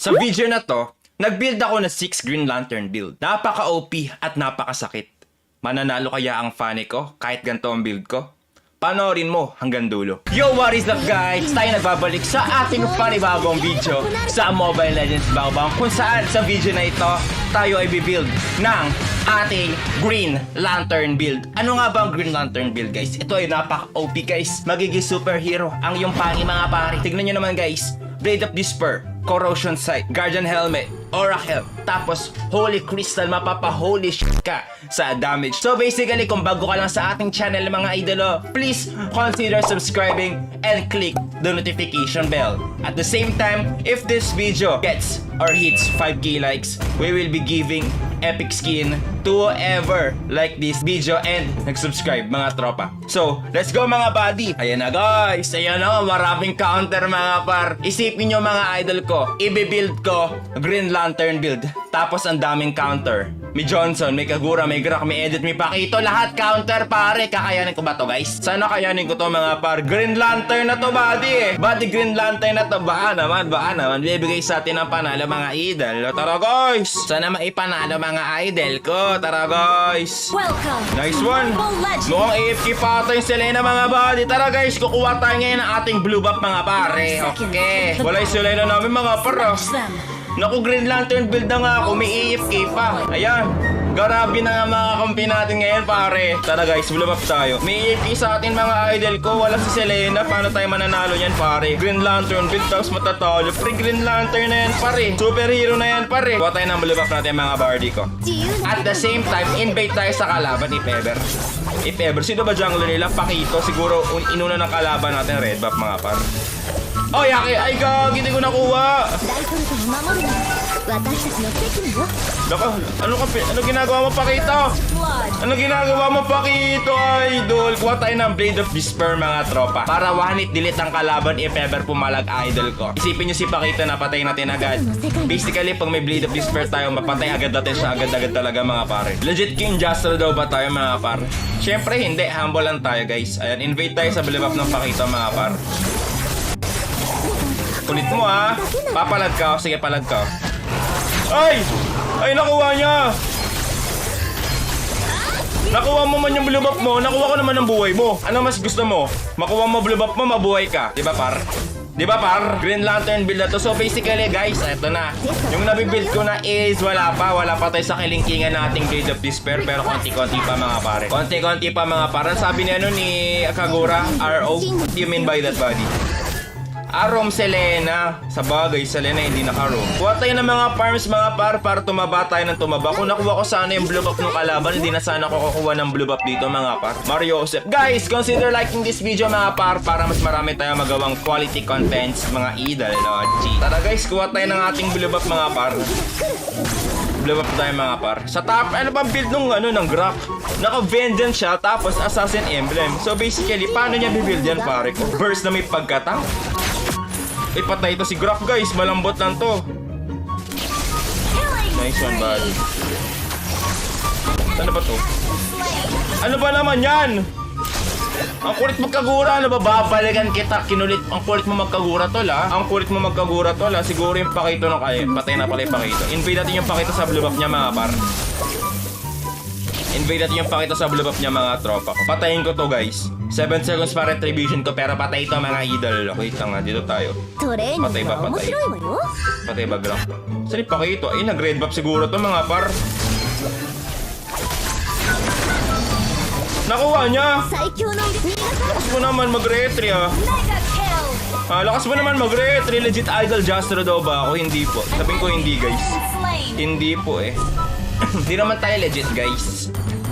Sa video na to, nag-build ako ng 6 Green Lantern build. Napaka-OP at napakasakit. Mananalo kaya ang funny ko kahit ganito ang build ko? Panoorin mo hanggang dulo. Yo, what is up guys? Tayo nagbabalik sa ating panibagong video sa Mobile Legends Baobang, kung saan sa video na ito, tayo ay bibuild ng ating Green Lantern build. Ano nga ba ang Green Lantern build guys? Ito ay napaka-OP guys. Magiging superhero ang iyong pangi mga pare. Tignan nyo naman guys. Blade of Despair, Corrosion Sight, Guardian Helmet, Oracle, tapos Holy Crystal, mapapa-holy shit ka sa damage. So basically, kung bago ka lang sa ating channel mga idolo, please consider subscribing and click the notification bell. At the same time, if this video gets or hits 5k likes, we will be giving epic skin to whoever like this video and nag-subscribe mga tropa. So, let's go mga buddy. Ayan na guys, ayan na, maraming counter mga par. Isipin nyo mga idol ko, i-build ko Green Lantern build. Tapos ang daming counter. May Johnson, may Kagura, may Grak, may Edit, may Pakito. Lahat counter pare. Kakayanin ko ba to guys? Sana kayanin ko to mga par. Green Lantern na to buddy eh. Buddy Green Lantern na to. Baka naman. Bibigay sa atin ng panalo mga idol. Tara guys. Sana maipanalo mga idol ko. Tara guys. Welcome. Nice one. Mukhang AFK pa ito yung Selena mga buddy. Tara guys, kukuha tayo ngayon ng ating blue buff mga pare. Okay. Wala yung Selena namin mga para. Naku, Green Lantern build na nga ako, may AFK pa. Ayan, grabe na nga mga kampi natin ngayon pare. Tara guys, blue buff tayo. May AFK sa atin mga idol ko, wala si Selena. Paano tayo mananalo yan pare? Green Lantern build tapos matatalo. Free Green Lantern na yan pare. Superhero na yan pare. Kuha tayo ng blue buff natin mga bardy ko. At the same time, invade tayo sa kalaban, if ever. Sino ba jungler nila? Pakito. Siguro inuna ng kalaban natin red buff mga par. Oh, yaki! Ay, gag! Hindi ko nakuha! Lako, ano ginagawa mo, Pakito? Ano ginagawa mo, Pakito, idol? Kuha tayo ng Blade of Despair, mga tropa. Para one-hit delete ang kalaban if ever pumalag idol ko. Isipin nyo si Pakito na patay natin agad. Basically, pag may Blade of Despair tayo, mapatay agad natin siya. Agad-agad talaga, mga pare. Legit King Jasper daw ba tayo, mga pare? Siyempre, hindi. Humble lang tayo, guys. Ayan, invade tayo sa blue buff ng Pakito, mga pare. Kulit mo ha. Papalag ka. Sige, palag ka. Ay! Ay, nakuha niya! Nakuha mo man yung blue buff mo. Nakuha ko naman ang buhay mo. Ano mas gusto mo? Makuha mo blue buff mo, mabuhay ka. Diba par? Diba par? Green Lantern build na to. So basically guys, eto na. Yung nabibuild ko na is wala pa tayo sa kilingkingan nating Blade of Despair. Pero konti-konti pa mga pare. Konti-konti pa mga pare. Sabi niya ni Kagura, RO. What do you mean by that buddy? Arom Selena. Sa bagay, Selena hindi naka-roam. Kuha tayo ng mga farms mga par para tumaba tayo ng tumaba. Kung nakuha ko sana yung blue buff ng kalaban, hindi na sana ako kukuha ng blue buff dito mga par. Mario Joseph. Guys, consider liking this video mga par para mas marami tayong magawang quality contents mga idol. Tara guys, kuha tayo ng ating blue buff mga par. Blue buff tayo mga par. Sa top, ano ba build nung ng Grak? Naka-Vengeance siya, tapos Assassin Emblem. So basically, paano niya bibuild yan pare ko? Burst na may pagkatang. Ipatay ito si Grak guys, malambot lang to. Nice one buddy. Ano ba to? Ano ba naman yan? Ang kulit magkagura, ano ba? Babalikan kita, kinulit. Ang kulit mo magkagura tol ha. Ang kulit mo magkagura tol ha. Siguro yung Pakito ng kaya. Patay na pala yung Pakito. Invade natin yung Pakito sa blue buff niya mga par. Invade natin yung Pakito sa blue buff niya mga tropa ko. Patayin ko to guys. 7 seconds para retribution ko pero patay ito mga idol. Wait lang nga, dito tayo. Patay ba? Patay ba Grak? Saan yung Pakito? Ay, nag-red buff siguro to mga par. Nakuha niya! Lakas mo naman mag-retry ah. Lakas mo naman mag-retry. Legit idol Jastro daw ba ako? Hindi po. Sabihin ko hindi guys. Hindi po eh. Hindi naman tayo legit guys.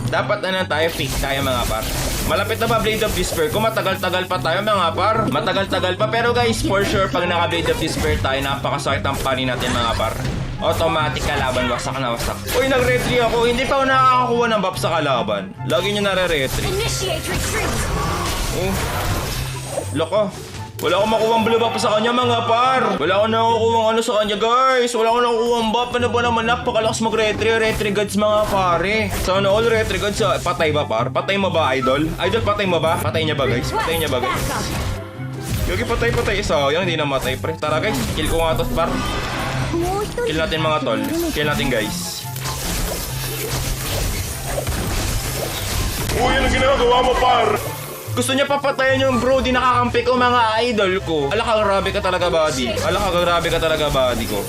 Dapat tayo, fake tayo mga par. Malapit na ba Blade of Despair? Kung matagal-tagal pa tayo mga par. Matagal-tagal pa. Pero guys, for sure, pag naka-Blade of Despair tayo, napakasakit ang pani natin mga par. Automatic kalaban, wasak na wasak. Uy, nag-retry ako. Hindi pa ako nakakakuha ng buff sa kalaban. Lagi nyo nare-retry. Oh. Loko. Wala akong makuha blue buff sa kanya mga par. Wala akong nakukuha sa kanya guys. Wala akong nakukuha buff. Ano ba naman? Napakalakas mag-retry. Retry gods mga pare. Sana all retry gods. Patay ba par? Patay mo ba idol? Idol patay mo ba? Patay niya ba guys? Patay niya ba guys? Yogi patay. Sayang hindi na matay pre. Tara guys. Kill ko nga to par. Kill natin mga tol. Kill natin guys. Uy, ano ginagawa mo, par? Gusto niya papatayan yung bro, di nakakampi ko mga idol ko. Ala ka, grabe ka talaga body. Ala ka, grabe ka talaga body ko.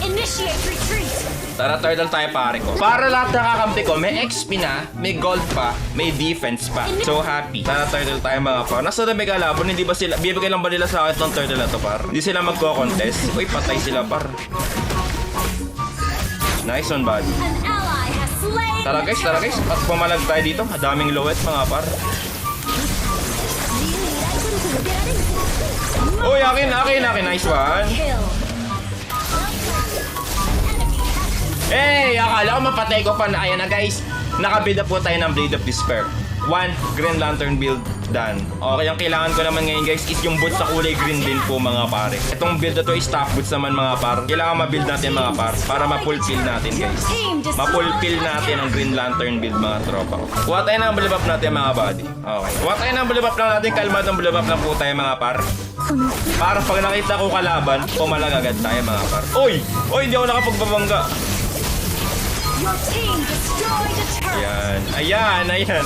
Initiate retreat. Tara, turtle tayo pare ko. Para lahat nakakampi ko, may XP na, may gold pa, may defense pa. So happy. Tara, turtle tayo mga par. Nasa dami kalabon, hindi ba sila, bibigay lang ba nila sa akin ng turtle na to par? Hindi sila magko-contest. Uy, patay sila par. Nice one, buddy. An ally has slain. Tara guys, at pumalag tayo dito. Daming lowet mga par. Uy, akin. Nice one. Kill. Hey, akala ko mapatay ko pa na. Ayan na guys. Nakabuild up po tayo ng Blade of Despair. 1 Green Lantern build done. Okay, ang kailangan ko naman ngayon guys is yung boots sa kulay green din po mga pare. Itong build na to is top boots naman mga par. Kailangan ma-build natin mga par para ma-fulfill natin guys. Ma-fulfill natin ang Green Lantern build mga tropa ko. Kuha tayo ng build up natin mga buddy. Okay. Kuha tayo ng build up lang natin. Kalmadong build up lang po tayo mga par. Para pag nakita ko kalaban, pumalag agad tayo mga par. Uy! Uy, hindi ako nakapagbabangga. Your team destroyed a turret. Ayan.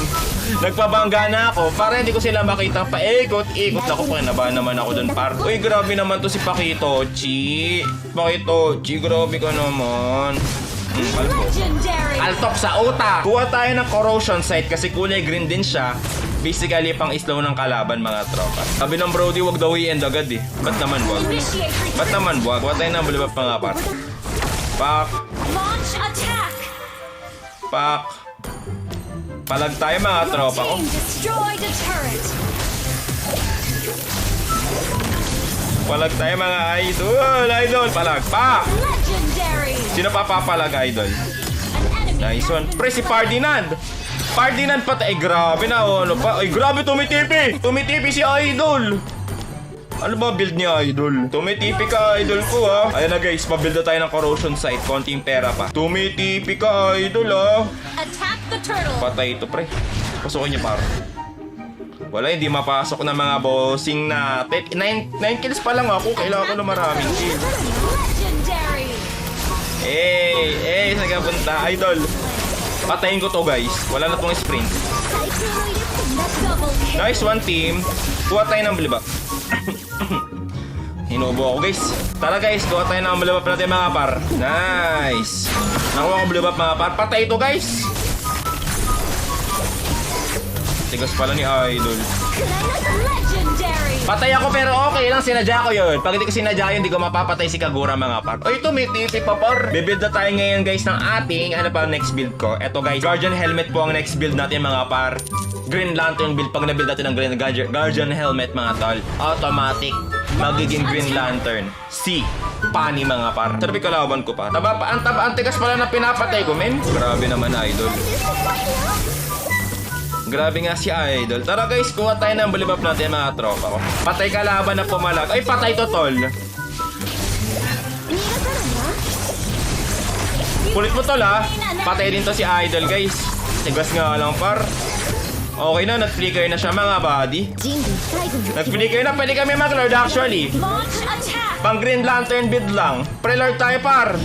Nagpabangga na ako para hindi ko sila makita pa. Ikot. Ako pa nabahan naman ako dun par. Uy, grabe naman to si Pakitochi. Pakitochi, grabe ka naman. Legendary. Altok sa utak. Kuha tayo ng corrosion sight kasi kulay green din siya. Basically, pang slow ng kalaban mga tropa. Sabi ng Brody, wag daw i-end agad eh. Ba't naman wag? Initiate retreat. Ba't naman wag? Kuha tayo ng bulibap mga par. Pak. Launch attack. Pak. Palag tayo mga tropa ko. Team destroyed a turret. Palag tayo mga idol. Palag. Pak. Legendary. Sino pa papalag idol? An enemy Nice one. Pre, si Ferdinand pati. Grabe na. Ano pa? Grabe, tumitipi si idol. Ano ba build niya, idol? Tumitipi ka, idol ko, ha? Ayan na, guys. Pabuild na tayo ng corrosion site. Konting pera pa. Tumitipi ka, idol, ha? attack the turtle. Patay ito, pre. Pasukin niyo, par. Wala, hindi mapasok na mga bossing natin. 9 kills pa lang ako. Kailangan ko na maraming kills. Legendary. Saan ka punta, idol? Patayin ko to, guys. Wala na tong sprint. Double kill. Nice one, team. Kuha tayo ng blibak. Hinubo ako, guys. Tara, guys. Kuha tayo ng blibak natin, mga par. Nice. Nakuha ko blibak, mga par. Patay ito, guys. Tigas pala ni idol. Legendary. Patay ako pero okay lang, sinadya ko yun. Pag hindi ko sinadya yun, hindi ko mapapatay si Kagura mga par. Oy, tumitipi pa par. Bibuild na tayo ngayon guys ng ating, ano pa next build ko. Eto guys, Guardian Helmet po ang next build natin mga par. Green Lantern build. Pag na-build natin ng Guardian Helmet mga tol, automatic magiging Green Lantern. Si Pani mga par. Sabi kalaban ko pa. Ang tigas pala na pinapatay ko, men. Grabe naman idol. Grabe nga si idol. Tara guys, kuha tayo ng bulibap natin mga tropa ko. Patay kalaban na pumalag. Ay, patay to tol. Kulit mo tol ha. Patay din to si idol guys. Tigas nga lang par. Okay na, nag-flicker na siya mga buddy. Nag-flicker na, pwede kami mag-lord actually. Launch attack. Pang Green Lantern build lang. Pre-lord tayo par.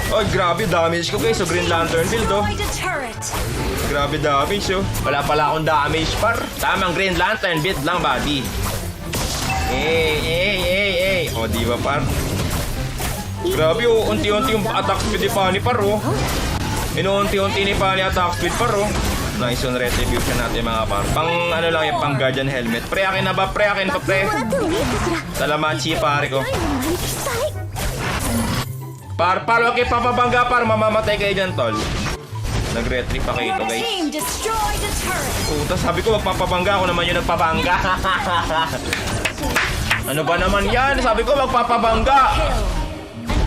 Oh, grabe damage ko guys. So Green Lantern build oh. Destroyed a turret. Grabe damage oh. Wala pala akong damage par. Tamang Green Lantern build lang buddy. O di ba par? Grabe oh. Unti-unti yung attack speed ni Pani par oh. Inuunti-unti ni Pani attack speed par oh. Nice on retribution natin mga par. Pang ano lang yung pang Guardian Helmet. Pre akin na ba? Pre akin pa pre. Salamachi pare ko. Par, okay, papabangga par, mamamatay kayo dyan, tol. Nag-retrieve pa kayo ito, guys. Team destroyed a turret. Tapos sabi ko, magpapabangga, ako naman yung nagpabangga. Ano ba naman yan? Sabi ko, magpapabangga. Kill.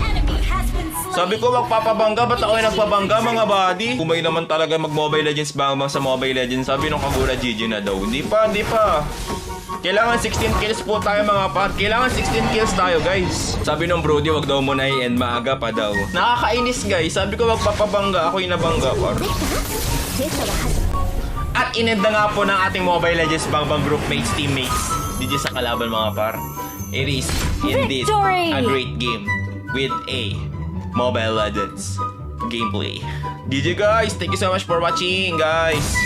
An enemy has been slain. Sabi ko, magpapabangga, ba't ako yung nagpabangga, mga buddy? Kumay naman talaga mag-Mobile Legends bang sa Mobile Legends. Sabi nung Kagura, GG na daw. Hindi pa. Kailangan 16 kills po tayo mga par. Kailangan 16 kills tayo guys. Sabi nung Brody, wag daw muna i-end, maaga pa daw. Nakakainis guys. Sabi ko magpapabangga, ako yung nabangga par. At in-end na nga po ng ating Mobile Legends Bangbang group mates, teammates. DJ sa kalaban mga par. It is indeed Victory! a great game with a Mobile Legends gameplay. GG guys! Thank you so much for watching guys!